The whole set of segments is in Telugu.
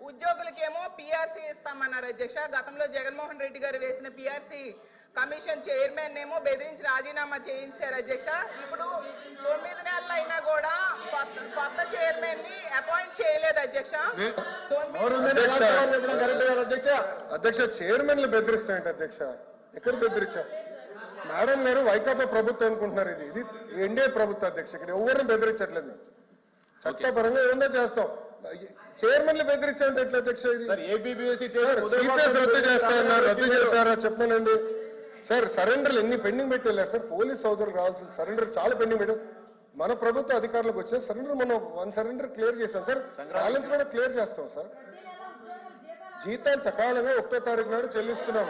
ఉద్యోగులకేమో పిఆర్సీ ఇస్తామన్నారు అధ్యక్ష. గతంలో జగన్మోహన్ రెడ్డి గారు వేసిన పిఆర్సీ కమిషన్ చైర్మన్ ఏమో బెదిరించి రాజీనామా చేయించారు అధ్యక్ష. ఇప్పుడు 9 నెలలు అయినా కూడా కొత్త చైర్మన్ ని అపాయింట్ చేయలేదు అధ్యక్ష. అధ్యక్ష చైర్మన్లు బెదిరిస్తాయంట అధ్యక్ష. ఎక్కడ బెదిరించా? మేడం గారు వైకాపా ప్రభుత్వం అనుకుంటున్నారు. ఇది ఎన్డీఏ ప్రభుత్వం అధ్యక్ష. ఇక్కడ ఎవరిని బెదిరించట్లేదు. చట్టపరంగా ఏందో చేస్తాం. చైర్మన్లు బెదిరించాలంటే ఎట్లా అధ్యక్ష? ఇది సిపిఎస్ రద్దు చేస్తారన్నారు, రద్దు చేస్తారా చెప్పనండి సార్. సరెండర్లు ఎన్ని పెండింగ్ పెట్టి వెళ్ళారు సార్. పోలీస్ సోదరులు రావాల్సిన సరెండర్ చాలా పెండింగ్ పెట్టారు. మన ప్రభుత్వ అధికారులకు వచ్చిన సరెండర్ మనం 1 సరెండర్ క్లియర్ చేస్తాం సార్. బ్యాలెన్స్ కూడా క్లియర్ చేస్తాం సార్. జీతాలు సకాలంగా 1వ తారీఖు నాడు చెల్లిస్తున్నాం.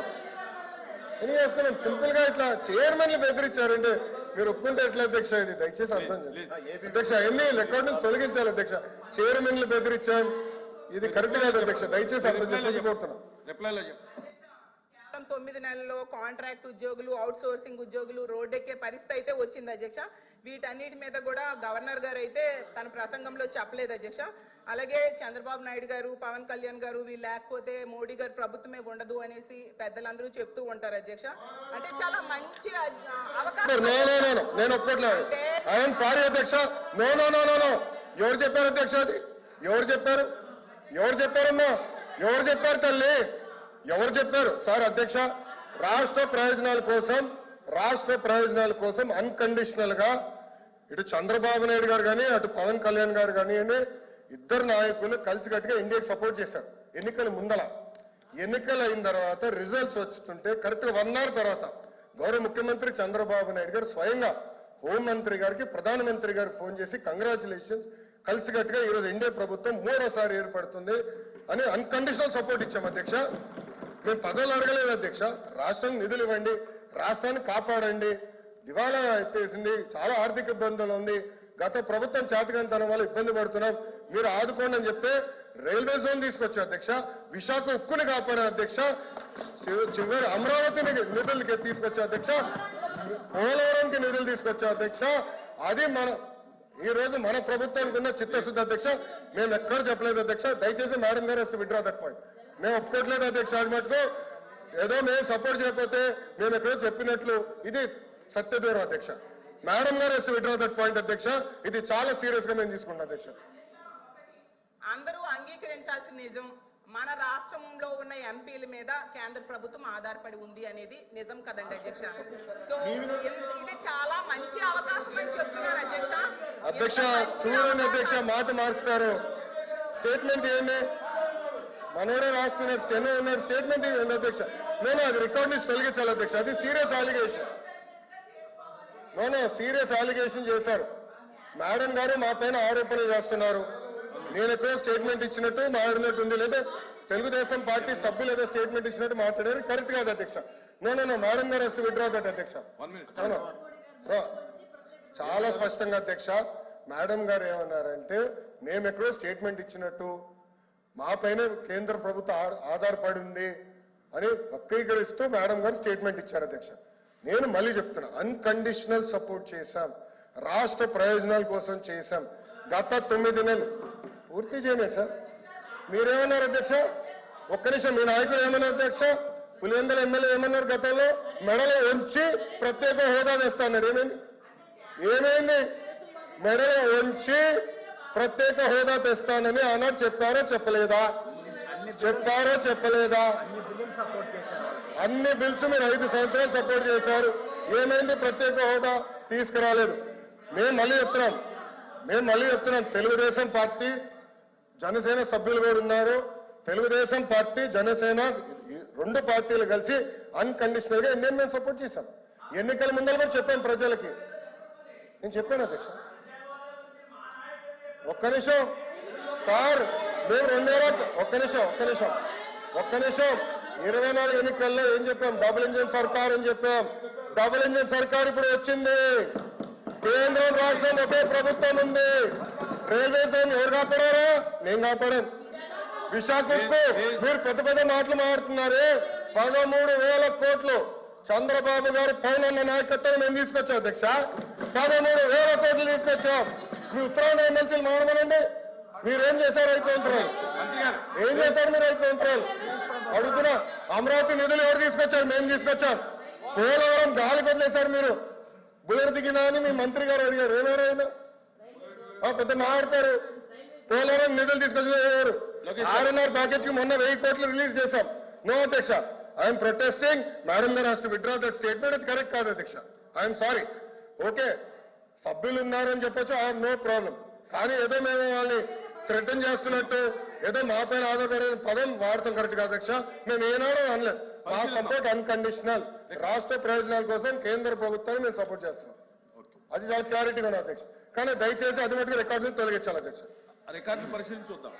ఏం చేస్తున్నాం? సింపుల్ గా ఇట్లా చైర్మన్లు బెదిరించారంటే మీరు ఒప్పుకుంటే ఎట్లా అధ్యక్ష? ఇది దయచేసి అర్థం చేయండి అధ్యక్ష. ఎన్ని రికార్డు నుంచి తొలగించాలి అధ్యక్ష. చైర్మన్లు బెదిరించాం, ఇది కరెక్ట్ కాదు అధ్యక్ష. దయచేసి అర్థం చేసి కోరుతున్నాం. 9 నెలల్లో కాంట్రాక్ట్ ఉద్యోగులు, అవుట్ సోర్సింగ్ ఉద్యోగులు రోడ్డెక్కే పరిస్థితి అయితే వచ్చింది అధ్యక్ష. వీటన్నిటి మీద కూడా గవర్నర్ గారు అయితే తన ప్రసంగంలో చెప్పలేదు అధ్యక్ష. అలాగే చంద్రబాబు నాయుడు గారు, పవన్ కళ్యాణ్ గారు వీళ్ళు లేకపోతే మోడీ గారు ప్రభుత్వమే ఉండదు అనేసి పెద్దలందరూ చెప్తూ ఉంటారు అధ్యక్ష. అంటే చాలా మంచి అవకాశం. నేను ఒప్పుకోవట్లేదు. ఐఎమ్ సారీ అధ్యక్ష. No no no no no. ఎవరు చెప్పారు అధ్యక్ష? అది ఎవరు చెప్పారు? ఎవరు చెప్పారమ్మా? ఎవరు చెప్పారు తల్లి? ఎవరు చెప్పారు సార్? అధ్యక్ష, రాష్ట్ర ప్రయోజనాల కోసం అన్కండిషనల్ గా ఇటు చంద్రబాబు నాయుడు గారు కానీ అటు పవన్ కళ్యాణ్ గారు కానీ ఇద్దరు నాయకులు కలిసికట్టుగా ఇండియాకి సపోర్ట్ చేశారు. ఎన్నికల ముందల ఎన్నికలు అయిన తర్వాత రిజల్ట్స్ వస్తుంటే కరెక్ట్ గా 1 అవర్ తర్వాత గౌరవ ముఖ్యమంత్రి చంద్రబాబు నాయుడు గారు స్వయంగా హోంమంత్రి గారికి ప్రధానమంత్రి గారు ఫోన్ చేసి కంగ్రాచులేషన్స్, కలిసికట్టుగా ఈరోజు ఎన్డీఏ ప్రభుత్వం 3వసారి ఏర్పడుతుంది అని అన్కండిషనల్ సపోర్ట్ ఇచ్చాం అధ్యక్ష. మేము పదవులు అడగలేదు అధ్యక్ష. రాష్ట్రానికి నిధులు ఇవ్వండి, రాష్ట్రాన్ని కాపాడండి. దివాలా ఎత్తేసింది, చాలా ఆర్థిక ఇబ్బందులు ఉంది, గత ప్రభుత్వం చేతకంతనం వల్ల ఇబ్బంది పడుతున్నాం, మీరు ఆదుకోండి అని చెప్తే రైల్వే జోన్ తీసుకొచ్చా అధ్యక్ష. విశాఖ ఉక్కుని కాపాడా అధ్యక్ష. చివరి అమరావతిని నిధులకి తీసుకొచ్చా అధ్యక్ష. పోలవరంకి నిధులు తీసుకొచ్చా అధ్యక్ష. అది ఈ రోజు మన ప్రభుత్వానికి ఉన్న చిత్తశుద్ధి అధ్యక్ష. మేము ఎక్కడ చెప్పలేదు అధ్యక్ష. దయచేసి మేడం గారు వస్తే విడ్రా దట్ పాయింట్. మేము ఒప్పుకోవట్లేదు అధ్యక్ష. అది మటుకు ఏదో మేము సపోర్ట్ చేయకపోతే మేము ఎక్కడో చెప్పినట్లు ఇది సత్యదూరం అధ్యక్ష. మేడం గారు వస్తే విడ్రా దట్ పాయింట్ అధ్యక్ష. ఇది చాలా సీరియస్ గా మేము తీసుకుంటాం అధ్యక్ష. అందరూ అంగీకరించాల్సిన నిజం, మన రాష్ట్రంలో ఉన్న ఎంపీల మీద కేంద్ర ప్రభుత్వం ఆధారపడి ఉంది అనేది నిజం కదండి అధ్యక్ష. సో ఇది చాలా మంచి అవకాశం అని చెప్తున్నారు అధ్యక్ష. అధ్యక్ష చూడండి అధ్యక్ష, మాట మార్చుతారు. స్టేట్మెంట్ ఏంటి? మనోడే రాస్తున్నారు, స్టెనో ఉన్నారు. స్టేట్మెంట్ ఏంటి అధ్యక్ష? నేను అది రికార్డ్ నుంచి తొలగించాలి అధ్యక్ష. అది సీరియస్ అలిగేషన్. సీరియస్ అలిగేషన్ చేశారు. మేడం గారు మా పైన ఆరోపణలు చేస్తున్నారు. నేను ఎక్కడో స్టేట్మెంట్ ఇచ్చినట్టు మాట్లాడినట్టు ఉంది, లేదా తెలుగుదేశం పార్టీ సభ్యులు ఏదో స్టేట్మెంట్ ఇచ్చినట్టు మాట్లాడారు. కరెక్ట్ కాదు అధ్యక్ష. నో మేడం గారు వస్తే విడ్రా దట్ అధ్యక్ష. చాలా స్పష్టంగా అధ్యక్ష మేడం గారు ఏమన్నారంటే మేము ఎక్కడో స్టేట్మెంట్ ఇచ్చినట్టు, మా పైన కేంద్ర ప్రభుత్వం ఆధారపడి ఉంది అని వక్రీకరిస్తూ మేడం గారు స్టేట్మెంట్ ఇచ్చారు అధ్యక్ష. నేను మళ్ళీ చెప్తున్నా, అన్కండిషనల్ సపోర్ట్ చేశాం, రాష్ట్ర ప్రయోజనాల కోసం చేశాం. గత 9 నెలలు పూర్తి చేయలేదు సార్. మీరేమన్నారు అధ్యక్ష? ఒక్క నిమిషం. మీ నాయకులు ఏమన్నారు అధ్యక్ష? పులివెందుల ఎమ్మెల్యే ఏమన్నారు? గతంలో మెడలో ఉంచి ప్రత్యేక హోదా తెస్తాడు. ఏమైంది? మెడలో ఉంచి ప్రత్యేక హోదా తెస్తానని ఆనాడు చెప్పారో చెప్పలేదా? అన్ని బిల్స్ మీరు 5 సంవత్సరాలు సపోర్ట్ చేశారు. ఏమైంది? ప్రత్యేక హోదా తీసుకురాలేదు. మేము మళ్ళీ చెప్తున్నాం తెలుగుదేశం పార్టీ జనసేన సభ్యులు కూడా ఉన్నారు. తెలుగుదేశం పార్టీ జనసేన 2 పార్టీలు కలిసి అన్కండిషనల్ గా ఇండియన్ మేము సపోర్ట్ చేశాం. ఎన్నికల ముందర కూడా చెప్పాం ప్రజలకి. నేను చెప్పాను అధ్యక్ష. ఒక్క నిమిషం సార్, మేము 2 ఏళ్ళ ఒక్క నిమిషం 24 ఎన్నికల్లో ఏం చెప్పాం? డబుల్ ఇంజిన్ సర్కార్ అని చెప్పాం. డబుల్ ఇంజిన్ సర్కార్ ఇప్పుడు వచ్చింది. కేంద్రం రాష్ట్రం ఒకే ప్రభుత్వం ఉంది. రైల్వే జోన్ ఎవరు కాపాడారా? నేను కాపాడాం. విశాఖకు మీరు పెద్ద మాటలు మాట్లాడుతున్నారు. 13,000 కోట్లు చంద్రబాబు గారు పైన నాయకత్వం మేము తీసుకొచ్చాం అధ్యక్ష. 13,000 కోట్లు తీసుకొచ్చాం. మీ ఉత్తరాంధ్ర ఎమ్మెల్సీలు మాట్లాడమనండి. మీరేం చేశారు 5 సంవత్సరాలు? రెడ్డి గారు ఏం చేశారు మీరు 5 సంవత్సరాలు అడుగుతున్నా. అమరావతి నిధులు ఎవరు తీసుకొచ్చారు? మేము తీసుకొచ్చాం. పోలవరం గాలికి వదిలేశారు మీరు. బుల్లెట్ దిగినా అని మీ మంత్రి గారు అడిగారు. ఏమేమైనా పెద్ద మాట్లాడతారు. పోలవరం నిధులు తీసుకొచ్చారు. 6.5 ప్యాకేజ్ కి మొన్న 1000 కోట్లు రిలీజ్ చేశాం. నో అధ్యక్ష, ఐఎమ్ ప్రొటెస్టింగ్. మేడం గారు has to withdraw that statement. ఇది కరెక్ట్ కాదు అధ్యక్ష. I'm sorry. ఓకే, సభ్యులు ఉన్నారని చెప్పొచ్చు, ఐ హావ్ నో ప్రాబ్లం. కానీ ఏదో మేము వాళ్ళని థ్రెటన్ చేస్తున్నట్టు ఏదో మా పైన ఆధారపడే పదం వాడతాం కరెక్ట్ కాదు అధ్యక్ష. మేము ఏనాడో అనలేదు. మా సపోర్ట్ అన్కండిషనల్. రాష్ట్ర ప్రయోజనాల కోసం కేంద్ర ప్రభుత్వాన్ని మేము సపోర్ట్ చేస్తున్నాం. అది చాలా క్లారిటీగా ఉంది అధ్యక్ష. కానీ దయచేసి అది మటుకు రికార్డు తొలగించాలి అధ్యక్ష. రికార్డులు పరిశీలించి చూద్దాం.